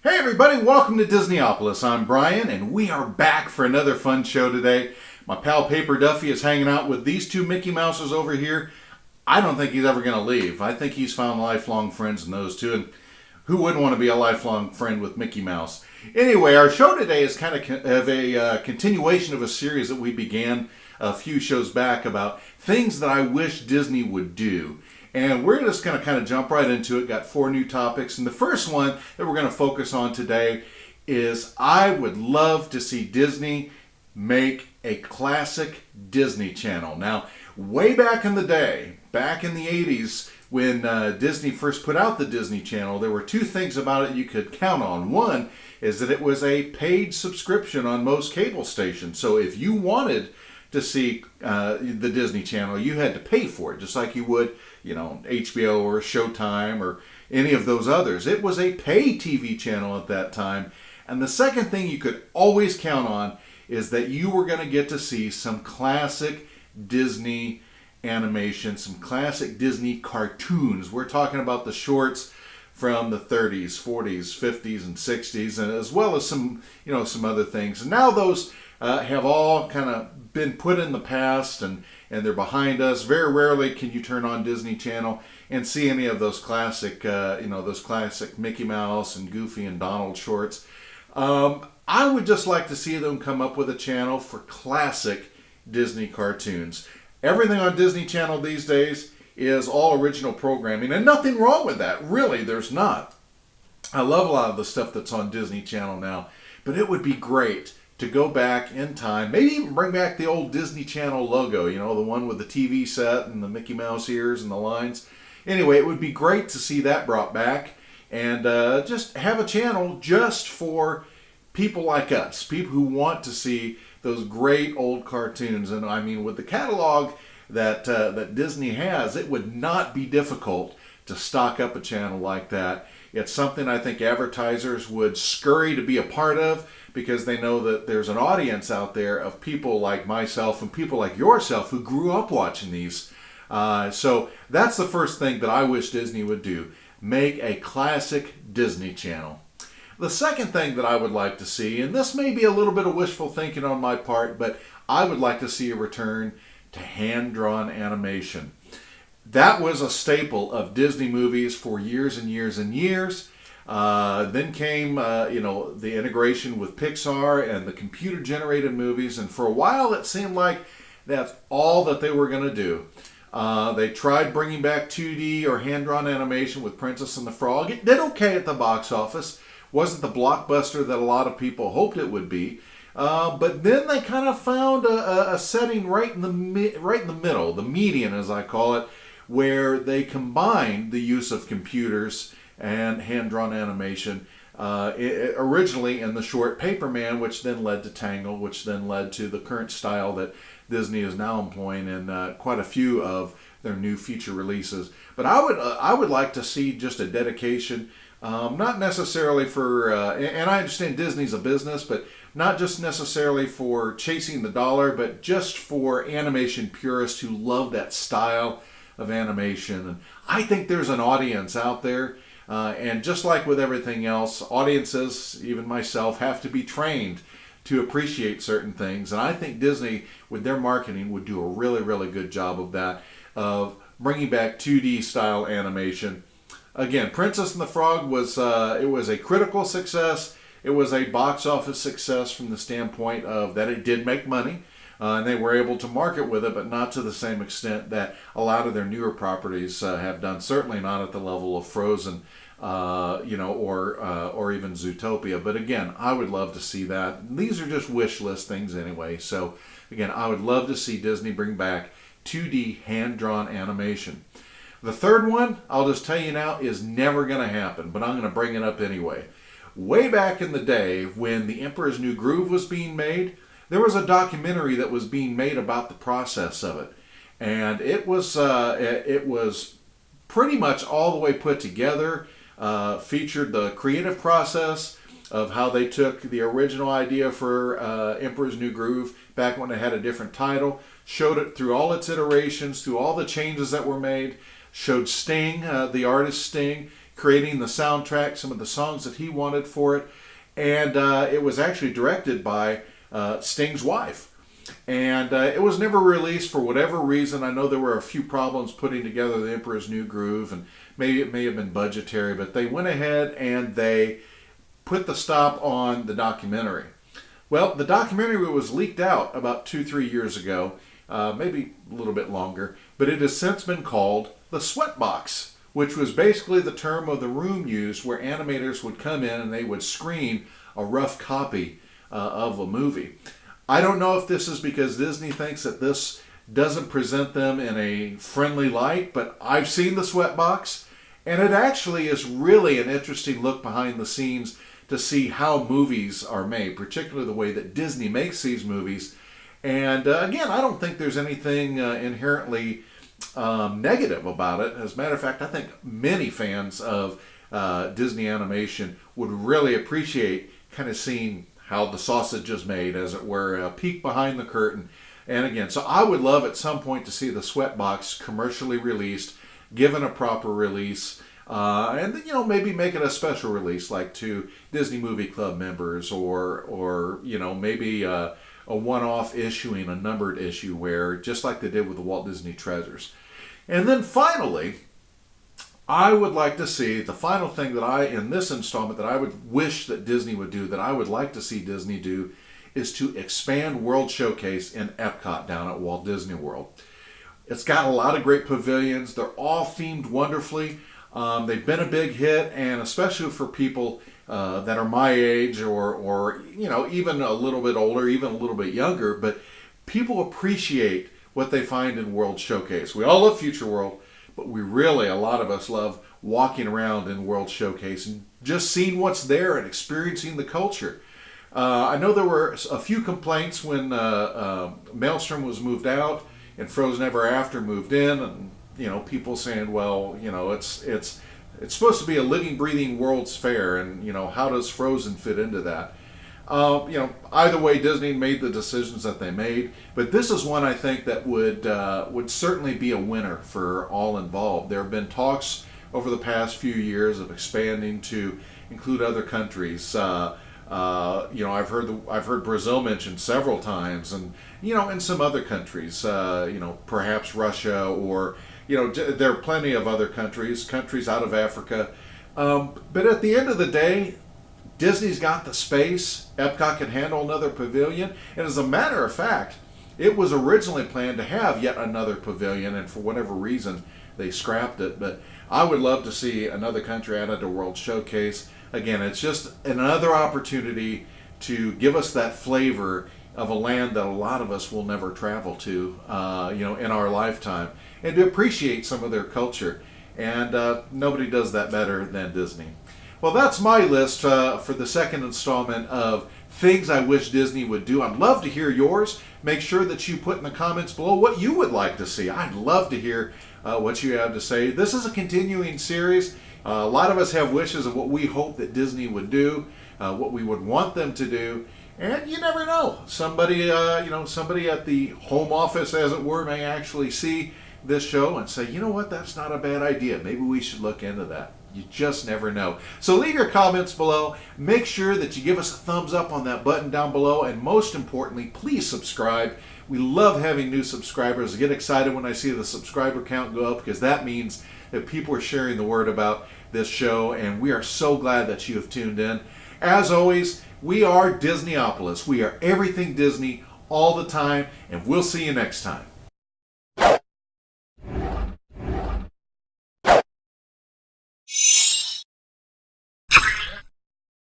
Hey everybody, welcome to Disneyopolis. I'm Bryan, and we are back for another fun show today. My pal Paper Duffy is hanging out with these two Mickey Mouses over here. I don't think he's ever going to leave. I think he's found lifelong friends in those two, and who wouldn't want to be a lifelong friend with Mickey Mouse? Anyway, our show today is kind of a continuation of a series that we began a few shows back about things that I wish Disney would do. And we're just going to kind of jump right into it. Got 4 new topics. And the first one that we're going to focus on today is I would love to see Disney make a classic Disney Channel. Now, way back in the day, back in the 80s, when Disney first put out the Disney Channel, there were 2 things about it you could count on. One is that it was a paid subscription on most cable stations. So if you wanted to see the Disney Channel, you had to pay for it, just like you would, HBO or Showtime or any of those others. It was a pay TV channel at that time. And the second thing you could always count on is that you were going to get to see some classic Disney animation, some classic Disney cartoons. We're talking about the shorts from the 30s, 40s, 50s, and 60s, and as well as some other things. And now those have all kind of been put in the past, and they're behind us. Very rarely can you turn on Disney Channel and see any of those classic, those classic Mickey Mouse and Goofy and Donald shorts. I would just like to see them come up with a channel for classic Disney cartoons. Everything on Disney Channel these days is all original programming, and nothing wrong with that. Really, there's not. I love a lot of the stuff that's on Disney Channel now, but it would be great to go back in time, maybe even bring back the old Disney Channel logo, the one with the TV set and the Mickey Mouse ears and the lines. Anyway, it would be great to see that brought back, and just have a channel just for people like us, people who want to see those great old cartoons. And I mean, with the catalog that Disney has, it would not be difficult to stock up a channel like that. It's something I think advertisers would scurry to be a part of, because they know that there's an audience out there of people like myself and people like yourself who grew up watching these. So that's the first thing that I wish Disney would do. Make a classic Disney Channel. The second thing that I would like to see, and this may be a little bit of wishful thinking on my part, but I would like to see a return to hand-drawn animation. That was a staple of Disney movies for years and years and years. Then came, the integration with Pixar and the computer-generated movies, and for a while it seemed like that's all that they were going to do. They tried bringing back 2D or hand-drawn animation with Princess and the Frog. It did okay at the box office. Wasn't the blockbuster that a lot of people hoped it would be. But then they kind of found a setting right in the middle, the median as I call it, where they combined the use of computers and hand-drawn animation, originally in the short Paperman, which then led to Tangle, which then led to the current style that Disney is now employing in quite a few of their new feature releases. But I would like to see just a dedication, not necessarily for, and I understand Disney's a business, but not just necessarily for chasing the dollar, but just for animation purists who love that style of animation. And I think there's an audience out there. And just like with everything else, audiences, even myself, have to be trained to appreciate certain things. And I think Disney, with their marketing, would do a really, really good job of that, of bringing back 2D style animation. Again, Princess and the Frog was a critical success. It was a box office success from the standpoint of that it did make money. And they were able to market with it, but not to the same extent that a lot of their newer properties have done. Certainly not at the level of Frozen, or even Zootopia. But again, I would love to see that. These are just wish list things anyway. So again, I would love to see Disney bring back 2D hand-drawn animation. The third one, I'll just tell you now, is never going to happen, but I'm going to bring it up anyway. Way back in the day when The Emperor's New Groove was being made, there was a documentary that was being made about the process of it. And it was pretty much all the way put together, featured the creative process of how they took the original idea for Emperor's New Groove back when it had a different title, showed it through all its iterations, through all the changes that were made, showed Sting, the artist Sting, creating the soundtrack, some of the songs that he wanted for it. And it was actually directed by Sting's wife. And it was never released for whatever reason. I know there were a few problems putting together The Emperor's New Groove, and maybe it may have been budgetary, but they went ahead and they put the stop on the documentary. Well, the documentary was leaked out about 2-3 years ago, maybe a little bit longer, but it has since been called the Sweatbox, which was basically the term of the room used where animators would come in and they would screen a rough copy of a movie. I don't know if this is because Disney thinks that this doesn't present them in a friendly light, but I've seen the Sweatbox, and it actually is really an interesting look behind the scenes to see how movies are made, particularly the way that Disney makes these movies. And again, I don't think there's anything inherently negative about it. As a matter of fact, I think many fans of Disney animation would really appreciate kind of seeing how the sausage is made, as it were, a peek behind the curtain. And again, so I would love at some point to see the Sweatbox commercially released, given a proper release, and then, maybe make it a special release, like to Disney Movie Club members, or maybe a one-off issuing a numbered issue, where just like they did with the Walt Disney Treasures. And then finally, I would like to see the final thing that in this installment that I would wish that Disney would do, that I would like to see Disney do, is to expand World Showcase in Epcot down at Walt Disney World. It's got a lot of great pavilions. They're all themed wonderfully. They've been a big hit, and especially for people that are my age, or even a little bit older, even a little bit younger, but people appreciate what they find in World Showcase. We all love Future World, but a lot of us love walking around in World Showcase and just seeing what's there and experiencing the culture. I know there were a few complaints when Maelstrom was moved out and Frozen Ever After moved in, and people saying, well, it's supposed to be a living, breathing World's Fair, and how does Frozen fit into that? Either way, Disney made the decisions that they made, but this is one I think that would certainly be a winner for all involved. There have been talks over the past few years of expanding to include other countries. I've heard Brazil mentioned several times, and and some other countries. Perhaps Russia, or there are plenty of other countries out of Africa. But at the end of the day, Disney's got the space. Epcot can handle another pavilion. And as a matter of fact, it was originally planned to have yet another pavilion, and for whatever reason, they scrapped it. But I would love to see another country added to World Showcase. Again, it's just another opportunity to give us that flavor of a land that a lot of us will never travel to, in our lifetime, and to appreciate some of their culture. And nobody does that better than Disney. Well, that's my list for the second installment of things I wish Disney would do. I'd love to hear yours. Make sure that you put in the comments below what you would like to see. I'd love to hear what you have to say. This is a continuing series. A lot of us have wishes of what we hope that Disney would do, what we would want them to do. And you never know. Somebody at the home office, as it were, may actually see this show and say, what, that's not a bad idea. Maybe we should look into that. You just never know. So leave your comments below. Make sure that you give us a thumbs up on that button down below. And most importantly, please subscribe. We love having new subscribers. I get excited when I see the subscriber count go up, because that means that people are sharing the word about this show. And we are so glad that you have tuned in. As always, we are Disneyopolis. We are everything Disney all the time. And we'll see you next time.